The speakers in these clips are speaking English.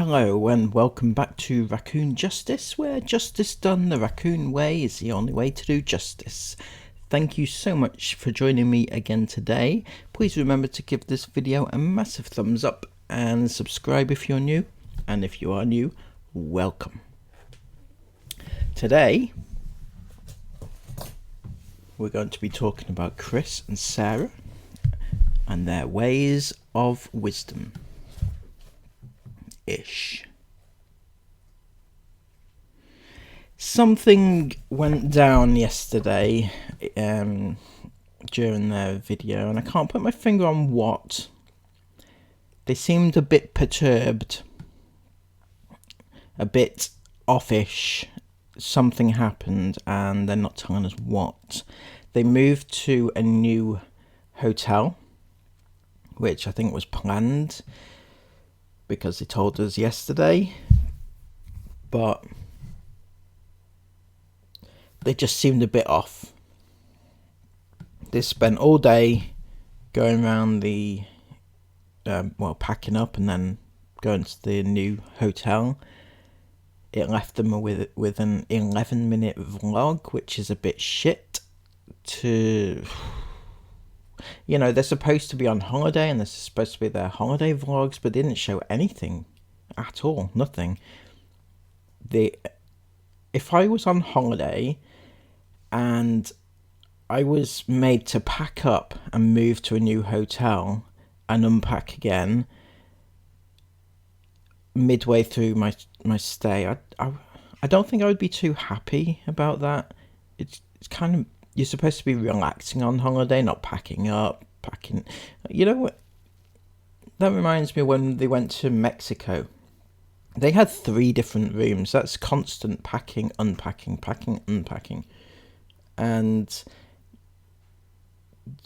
Hello and welcome back to Raccoon Justice, where justice done the Raccoon way is the only way to do justice. Thank you so much for joining me again today. Please remember to give this video a massive thumbs up and subscribe if you're new. And if you are new, welcome. Today, we're going to be talking about Chris and Sarah and their ways of wisdom. Something went down yesterday during their video, and I can't put my finger on what. They seemed a bit perturbed, a bit offish. Something happened and they're not telling us what. They moved to a new hotel, which I think was planned because they told us yesterday, but they just seemed a bit off. They spent all day going around the packing up and then going to the new hotel. It left them with an 11-minute vlog, which is a bit shit. They're supposed to be on holiday and this is supposed to be their holiday vlogs, but they didn't show anything at all, nothing. If I was on holiday and I was made to pack up and move to a new hotel and unpack again midway through my stay, I don't think I would be too happy about that. It's kind of, you're supposed to be relaxing on holiday, not packing up, You know what? That reminds me when they went to Mexico. They had 3 different rooms. That's constant packing, unpacking, packing, unpacking. And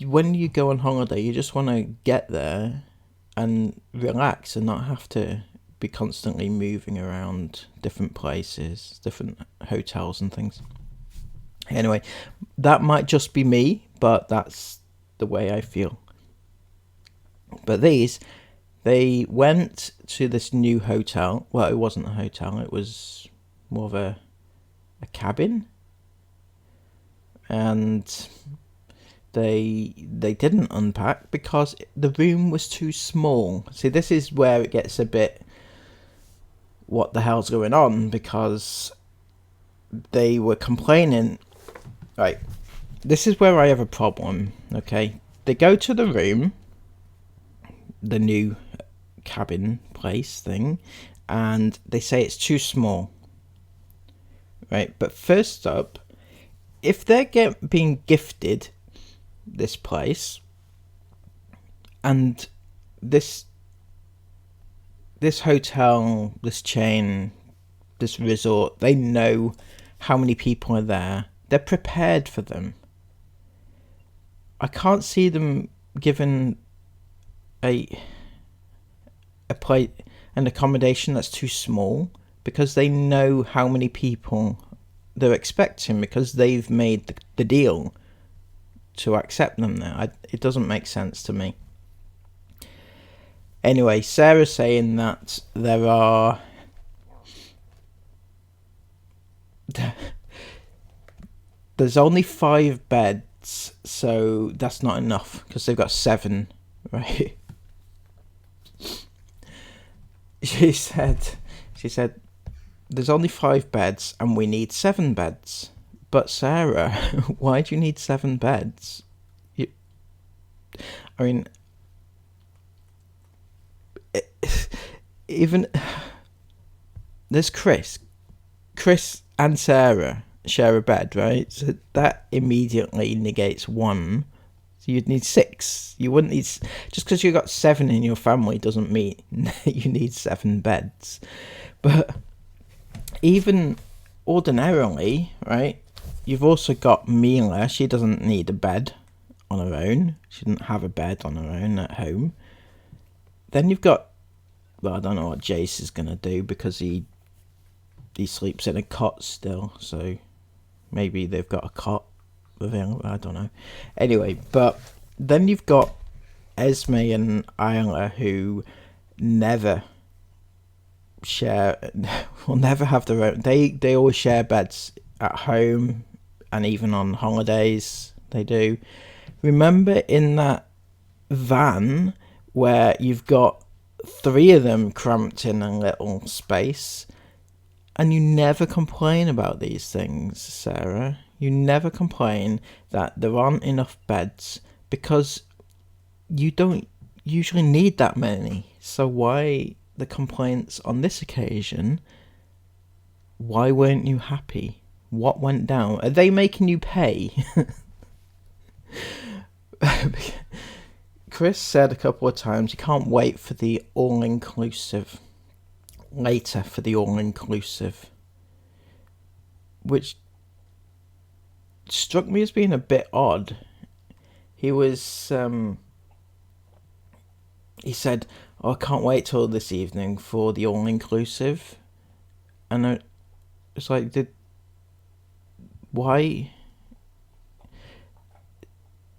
when you go on holiday, you just want to get there and relax and not have to be constantly moving around different places, different hotels and things. Anyway, that might just be me, but that's the way I feel. But they went to this new hotel. Well, it wasn't a hotel, it was more of a cabin. And they didn't unpack because the room was too small. See, this is where it gets a bit, what the hell's going on, because they were complaining. Right, this is where I have a problem, okay? They go to the room, the new cabin place thing, and they say it's too small, right? But first up, if they're being gifted this place, and this hotel, this chain, this resort, they know how many people are there. They're prepared for them. I can't see them given an accommodation that's too small, because they know how many people they're expecting, because they've made the deal to accept them there. It doesn't make sense to me. Anyway, Sarah's saying that there's only 5 beds, so that's not enough because they've got 7, right? She said there's only 5 beds and we need 7 beds. But Sarah, why do you need 7 beds? Even there's Chris and Sarah share a bed, right? So that immediately negates 1. So you'd need 6. You wouldn't need, just because you've got 7 in your family doesn't mean you need 7 beds. But even ordinarily, right, you've also got Mila. She doesn't need a bed on her own. She didn't have a bed on her own at home. Then you've got, well, I don't know what Jace is going to do, because he sleeps in a cot still, so maybe they've got a cot available, I don't know. Anyway, but then you've got Esme and Isla, who never share, will never have their own. They always share beds at home, and even on holidays they do. Remember in that van where you've got 3 of them cramped in a little space, and you never complain about these things, Sarah. You never complain that there aren't enough beds because you don't usually need that many. So why the complaints on this occasion? Why weren't you happy? What went down? Are they making you pay? Chris said a couple of times he can't wait for the all-inclusive. Later for the all-inclusive. Which struck me as being a bit odd. He was... he said, "Oh, I can't wait till this evening for the all-inclusive." And it's like, why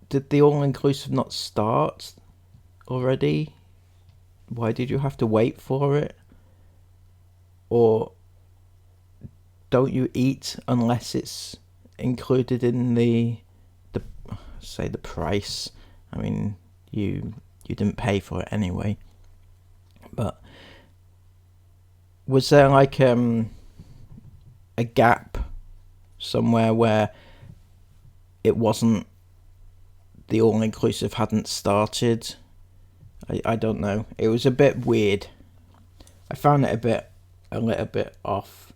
did the all-inclusive not start already? Why did you have to wait for it? Or don't you eat unless it's included in the price? I mean, you didn't pay for it anyway. But was there like a gap somewhere where it wasn't, the all-inclusive hadn't started? I don't know. It was a bit weird. I found it a little bit off.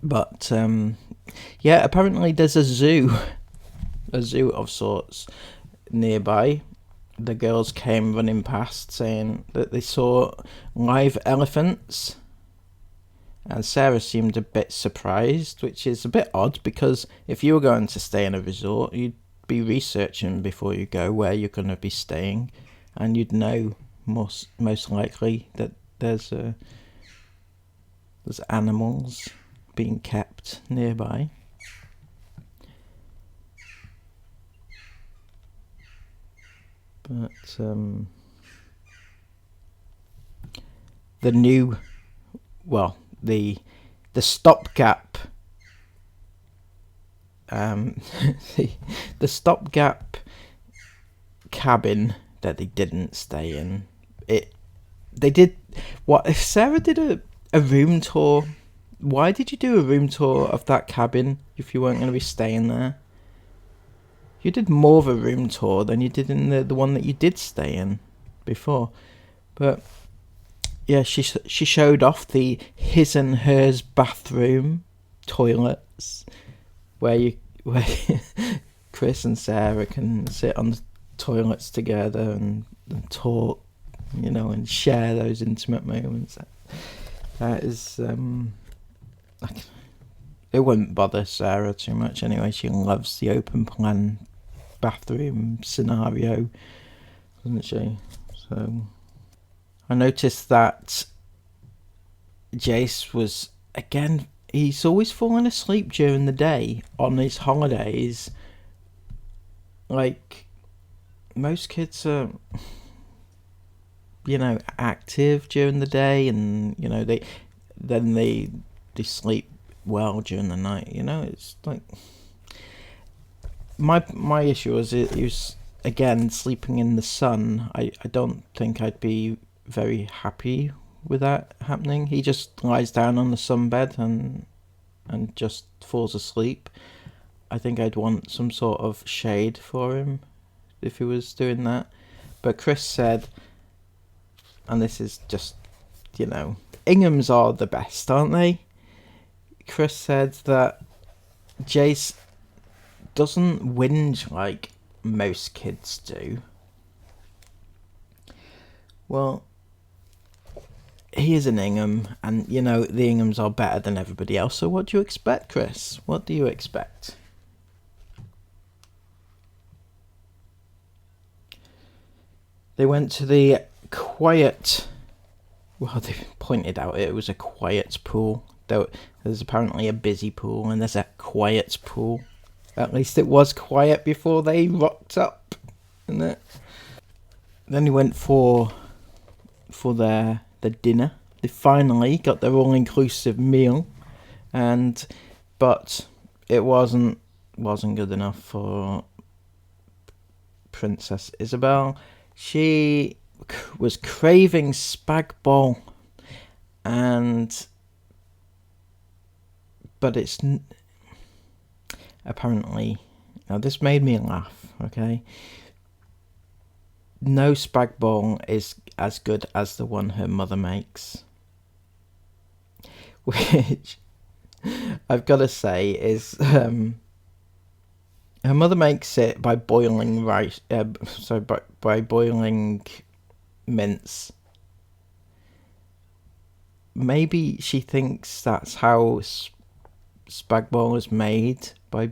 But yeah, apparently there's a zoo of sorts nearby. The girls came running past saying that they saw live elephants, and Sarah seemed a bit surprised, which is a bit odd because if you were going to stay in a resort, you'd be researching before you go where you're going to be staying, and you'd know most likely that there's animals being kept nearby. But the stopgap the stopgap cabin that they didn't stay in, they did what if Sarah did a room tour. Why did you do a room tour of that cabin if you weren't going to be staying there? You did more of a room tour than you did in the one that you did stay in before. But yeah, she showed off the his and hers bathroom toilets where Chris and Sarah can sit on the toilets together and talk, and share those intimate moments. That is it wouldn't bother Sarah too much anyway. She loves the open plan bathroom scenario, doesn't she? So I noticed that Jace was, again, he's always falling asleep during the day on his holidays. Like, most kids are, active during the day, and, they sleep well during the night. It's like, my issue was he was, again, sleeping in the sun. I don't think I'd be very happy with that happening. He just lies down on the sunbed and just falls asleep. I think I'd want some sort of shade for him if he was doing that. But Chris said, and this is just, Inghams are the best, aren't they? Chris said that Jace doesn't whinge like most kids do. Well, he is an Ingham, and the Inghams are better than everybody else. So what do you expect, Chris? What do you expect? They went to the quiet... Well, they pointed out it was a quiet pool. There's apparently a busy pool, and there's a quiet pool. At least it was quiet before they rocked up, isn't it? Then he went for the dinner They finally got their all-inclusive meal, but it wasn't good enough for Princess Isabel. She was craving spag bol, but it's apparently, now this made me laugh, okay? No spag bol is as good as the one her mother makes, which I've got to say is her mother makes it by boiling rice, by boiling mince. Maybe she thinks that's how spag bol is made, by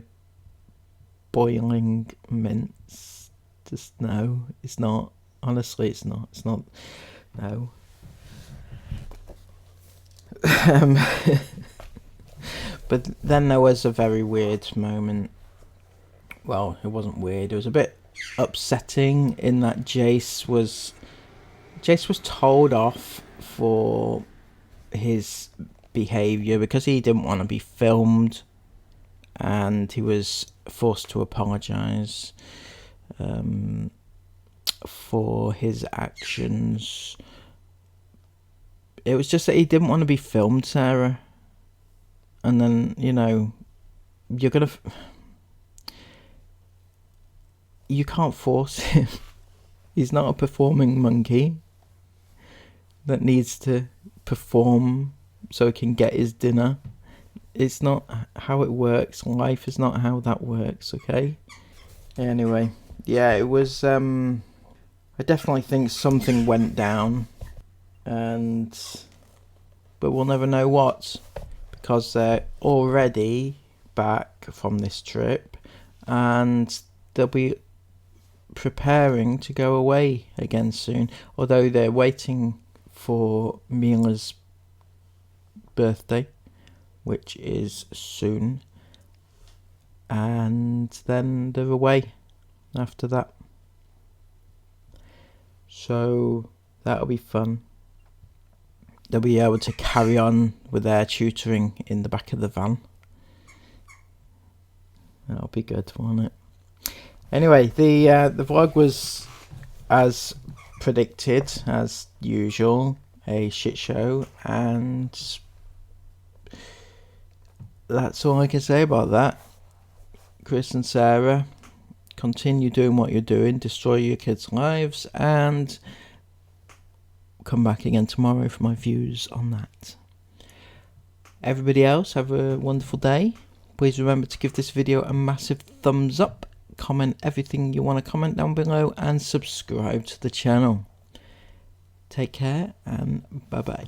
boiling mince. Just no, it's not. Honestly, it's not. It's not. No. But then there was a very weird moment. Well, it wasn't weird. It was a bit upsetting in that Jace was told off for his behaviour because he didn't want to be filmed, and he was forced to apologise for his actions. It was just that he didn't want to be filmed, Sarah. And then, you know, you can't force him. He's not a performing monkey that needs to perform so he can get his dinner. It's not how it works. Life is not how that works, okay? Anyway, yeah, it was, I definitely think something went down, but we'll never know what, because they're already back from this trip, and they'll be preparing to go away again soon, although they're waiting for Mila's birthday, which is soon, and then they're away after that. So that'll be fun. They'll be able to carry on with their tutoring in the back of the van. That'll be good, won't it? Anyway, the vlog was, as predicted, as usual, a shit show, and that's all I can say about that. Chris and Sarah, continue doing what you're doing, destroy your kids' lives, and come back again tomorrow for my views on that. Everybody else, have a wonderful day. Please remember to give this video a massive thumbs up, comment everything you want to comment down below, and subscribe to the channel. Take care, and bye bye.